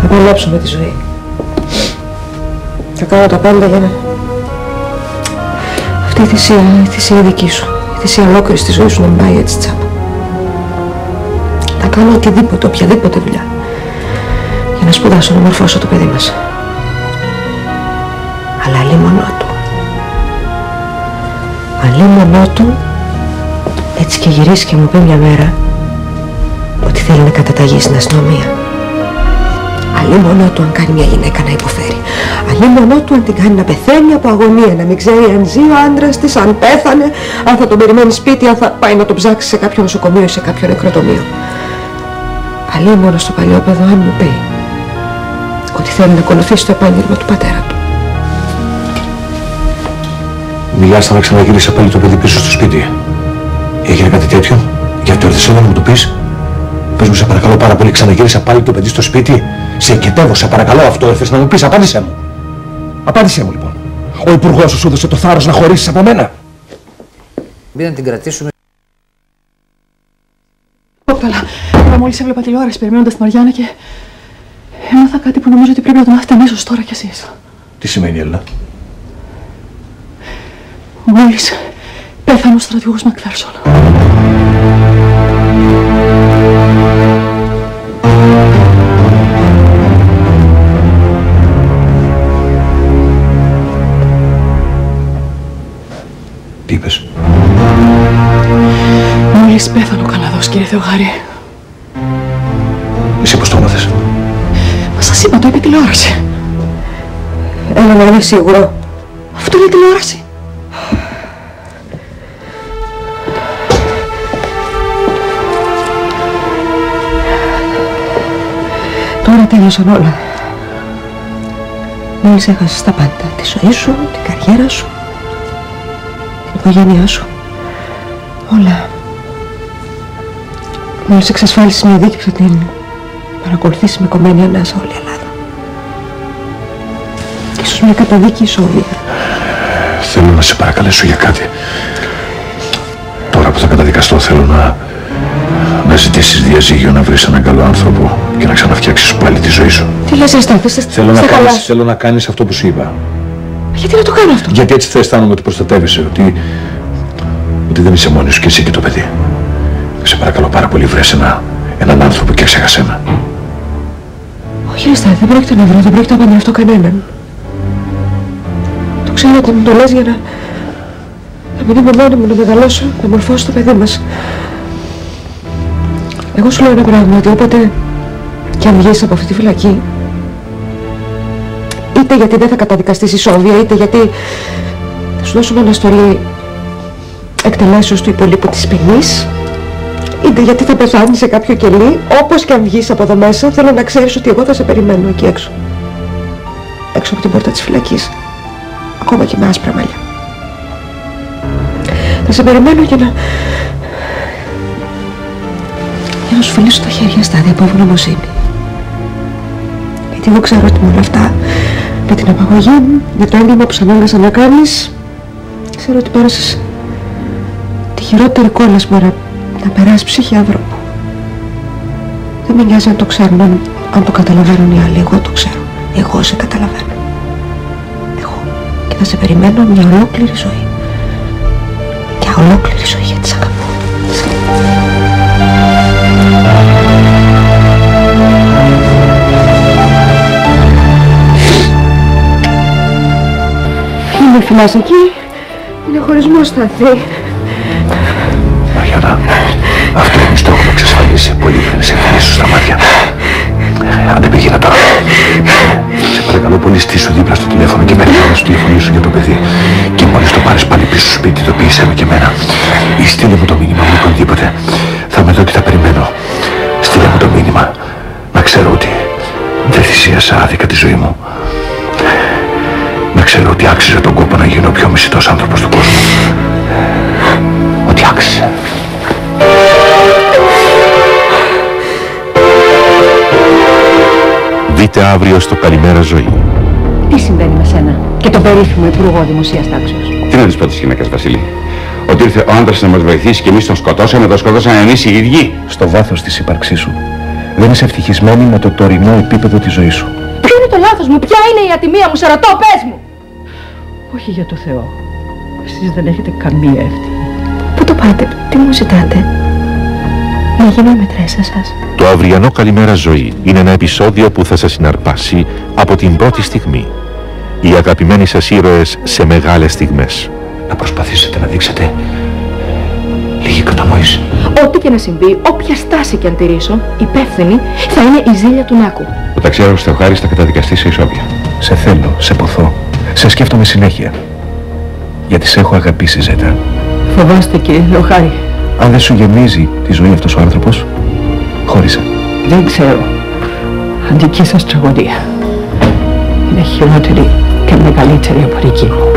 Θα παλέψω με τη ζωή. Θα κάνω τα πάντα για να... Αυτή η θυσία δική σου, η θυσία ολόκληρης της ζωής σου να μην πάει έτσι τσάπα. Θα κάνω οτιδήποτε, οποιαδήποτε δουλειά, για να σπουδάσω, να μορφώσω το παιδί μας. Αλλά αλίμονό του. Αλίμονό του, έτσι και γυρίσει και μου πει μια μέρα ότι θέλει να καταταγεί στην αστυνομία. Αλίμονό του αν κάνει μια γυναίκα να υποφέρει. Αλίμονό του αν την κάνει να πεθαίνει από αγωνία, να μην ξέρει αν ζει ο άντρας της, αν πέθανε, αν θα τον περιμένει σπίτι, αν θα πάει να τον ψάξει σε κάποιο νοσοκομείο ή σε κάποιο νεκροτομείο. Αλίμονο στο παλιόπαιδο αν μου πει ότι θέλει να ακολουθήσει το επάγγελμα του πατέρα του. Μιλάς να ξαναγυρίσει πάλι το παιδί πίσω στο σπίτι. Έγινε κάτι τέτοιο? Γιατί ήρθες να μου το πεις? Πες μου σε παρακαλώ πάρα πολύ, ξαναγύρισα πάλι το παιδί στο σπίτι. Σε εκετεύω, σε παρακαλώ, αυτό ήρθες να μου πεις? Απάντησέ μου. Απάντησέ μου λοιπόν. Ο υπουργός σου έδωσε το θάρρος να χωρίσεις από μένα. Μην να την κρατήσουμε. Καλά. Τώρα μόλις έβλεπα τηλεόραση περιμένοντας την Μαριάννα και έμαθα κάτι που νομίζω ότι πρέπει να το μάθετε αμέσως τώρα κι εσείς. Τι σημαίνει, Έλληνα? Μόλις πέθανε ο στρατηγός Μακφέρσον. Τι είπες? Μόλις πέθανε ο Καναδός, κύριε Θεοχάρη. Εσύ πώς το έμαθες? Μα σας είπα, το είπε τηλεόραση. Έλα να είναι σίγουρο. Αυτό είναι τηλεόραση. Τώρα τέλειωσαν όλα. Μόλις έχασες τα πάντα. Τη ζωή σου, την καριέρα σου, την οικογένειά σου. Όλα. Μόλις εξασφάλισες μια δίκη που θα την παρακολουθήσει με κομμένη ανάσα όλη η Ελλάδα. Ίσως μια καταδίκη ισόβια. Θέλω να σε παρακαλέσω για κάτι. Τώρα που θα καταδικαστώ θέλω να ζητήσεις διαζύγιο, να βρεις έναν καλό άνθρωπο και να ξαναφτιάξεις πάλι τη ζωή σου. Τι λες, Θέλω να κάνεις αυτό που σου είπα. Γιατί να το κάνω αυτό? Γιατί έτσι θα αισθάνομαι ότι προστατεύεσαι, ότι δεν είσαι μόνη σου και εσύ και το παιδί. Σε παρακαλώ πάρα πολύ, βρες έναν άνθρωπο και ξέχασέ με. Όχι, Ρεστά, δεν πρόκειται να βρω, δεν πρόκειται να παντρευτώ κανέναν. Το ξέρω ότι μου το λες για να μην είμαι μόνη μου, να μεγαλώσω, να μορφώσω το παιδί μας. Εγώ σου λέω ένα πράγμα, ότι όποτε και αν βγεις από αυτή τη φυλακή, είτε γιατί δεν θα καταδικαστείς ισόβια, είτε γιατί θα σου δώσουμε αναστολή εκτελέσεως του υπολείπου της ποινής, είτε γιατί θα πεθάνεις σε κάποιο κελί, όπως και αν βγεις από εδώ μέσα, θέλω να ξέρεις ότι εγώ θα σε περιμένω εκεί έξω. Έξω από την πόρτα της φυλακής. Ακόμα και με άσπρα μαλλιά. Θα σε περιμένω για να σου φιλήσω τα χέρια στάδια από ευγνωμοσύνη. Γιατί εγώ ξέρω ότι με όλα αυτά, με την απαγωγή μου, με το έγκλημα που σ' ανάγκασα να κάνεις, ξέρω ότι πέρασες τη χειρότερη κόλασμα να περάσει ψυχή άνθρωπου. Δεν με νοιάζει αν το ξέρουν, αν το καταλαβαίνουν οι άλλοι. Εγώ το ξέρω. Εγώ σε καταλαβαίνω. Εγώ. Και θα σε περιμένω μια ολόκληρη ζωή. Μια ολόκληρη ζωή, γιατί σ' αγαπώ. Με φυλάς εκεί, είναι χωρισμός Σταθή. Μαριάννα, αυτό εμείς το έχουμε εξασφαλίσει πολύ πριν σε φιλήσω στα μάτια. Αν δεν πήγαινα τώρα. Σε παρακαλώ πολύ, στήσου δίπλα στο τηλέφωνο και περιμένω να σου τηλεφωνήσω για το παιδί. Και μόλις το πάρεις πάλι πίσω στο σπίτι, το ποιήσέ με και εμένα. Ή στείλε μου το μήνυμα μου οπουδήποτε. Θα είμαι εδώ και θα περιμένω. Στείλε μου το μήνυμα. Να ξέρω ότι δεν θυσίασα άδικα τη ζωή μου. Να ξέρω ότι άξιζε τον κόπο να γίνω ο πιο μισητός άνθρωπος του κόσμου. Ότι άξιζε. Δείτε αύριο στο Καλημέρα Ζωή. Τι συμβαίνει με σένα και τον περίφημο Υπουργό Δημοσίας Τάξεως? Τι να της πω της γυναίκας, Βασίλη? Ότι ήρθε ο άντρας να μας βοηθήσει και εμείς τον σκοτώσαμε εμείς οι ίδιοι. Στο βάθος της ύπαρξής σου Δεν είσαι ευτυχισμένη με το τωρινό επίπεδο της ζωής σου. Ποιο είναι το λάθος μου, ποια είναι η ατιμία μου, σε ρωτώ, πες μου! Όχι για το Θεό. Εσείς δεν έχετε καμία ευθύνη. Πού το πάτε, τι μου ζητάτε? Να γίνω η μετρέσα σας? Το αυριανό Καλημέρα Ζωή είναι ένα επεισόδιο που θα σας συναρπάσει από την πρώτη στιγμή. Οι αγαπημένοι σας ήρωες σε μεγάλες στιγμές. Να προσπαθήσετε να δείξετε λίγη κατανόηση. Ό,τι και να συμβεί, όποια στάση και αν τηρήσω, υπεύθυνη θα είναι η ζήλια του Νάκου. Ο ταξιάρχος Θεοχάρης θα καταδικαστεί σε ισόβια. Σε θέλω, σε ποθώ, σε σκέφτομαι συνέχεια. Γιατί σε έχω αγαπήσει, Ζέτα. Φοβάστε, κύριε Θεοχάρη? Αν δεν σου γεμίζει τη ζωή αυτός ο άνθρωπος, χώρισε. Δεν ξέρω. Αν δική σας τραγωδία είναι χειρότερη και μεγαλύτερη από δική μου.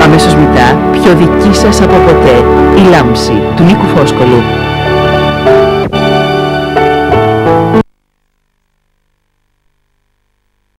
Αμέσως μετά, πιο δική σας από ποτέ, η λάμψη του Νίκου Φόσκολου.